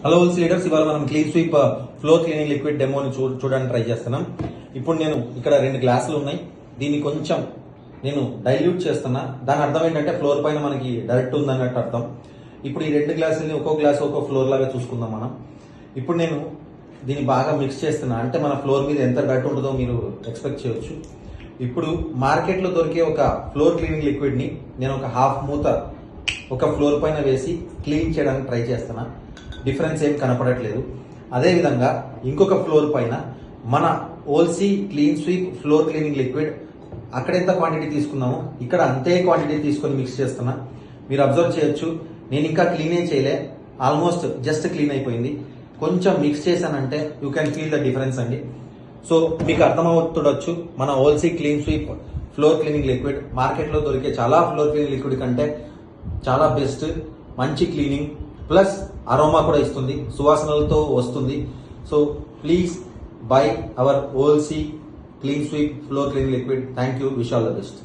Hello leaders, ఇవాళ మనం clean sweep floor cleaning liquid డెమోని చూడడానికి ట్రై చేస్తున్నాం. ఇప్పుడు నేను ఇక్కడ 2 గ్లాసులు ఉన్నాయి. దీన్ని కొంచెం నేను డైల్యూట్ చేస్తున్నా. దాని అర్థం ఏంటంటే ఫ్లోర్ పైన మనకి డైరెక్ట్ ఉందన్నట్టు అర్థం. ఇప్పుడు ఈ 2 గ్లాసులని ఒక్కో గ్లాస్ ఒక్కో ఫ్లోర్ లాగా చూసుకుందాం మనం. ఇప్పుడు నేను దీన్ని బాగా మిక్స్ చేస్తున్నా. అంటే మన ఫ్లోర్ మీద ఎంత డర్ట్ ఉంటుందో మీరు ఎక్స్పెక్ట్ చేయొచ్చు. ఇప్పుడు మార్కెట్లో దొరికే ఒక ఫ్లోర్ క్లీనింగ్ లిక్విడ్ని నేను ఒక హాఫ్ మూత ఒక ఫ్లోర్ పైన వేసి క్లీన్ చేయడానికి ట్రై చేస్తున్నా. డిఫరెన్స్ ఏం కనపడట్లేదు. అదేవిధంగా ఇంకొక ఫ్లోర్ పైన మన ఓల్సీ clean sweep floor cleaning liquid అక్కడ ఎంత క్వాంటిటీ తీసుకున్నామో ఇక్కడ అంతే క్వాంటిటీ తీసుకొని మిక్స్ చేస్తున్నా. మీరు అబ్జర్వ్ చేయొచ్చు, నేను ఇంకా క్లీనే చేయలే, ఆల్మోస్ట్ జస్ట్ క్లీన్ అయిపోయింది. కొంచెం మిక్స్ చేశానంటే you can feel the difference అండి. సో మీకు అర్థమవుతుండొచ్చు, మన ఓల్సీ clean sweep floor cleaning liquid మార్కెట్లో దొరికే చాలా ఫ్లోర్ క్లీనింగ్ లిక్విడ్ కంటే చాలా బెస్ట్. మంచి క్లీనింగ్ ప్లస్ అరోమా కూడా ఇస్తుంది, సువాసనలతో వస్తుంది. సో ప్లీజ్ బై అవర్ ఓల్సీ clean sweep floor cleaning liquid. Thank you. Wish all the best.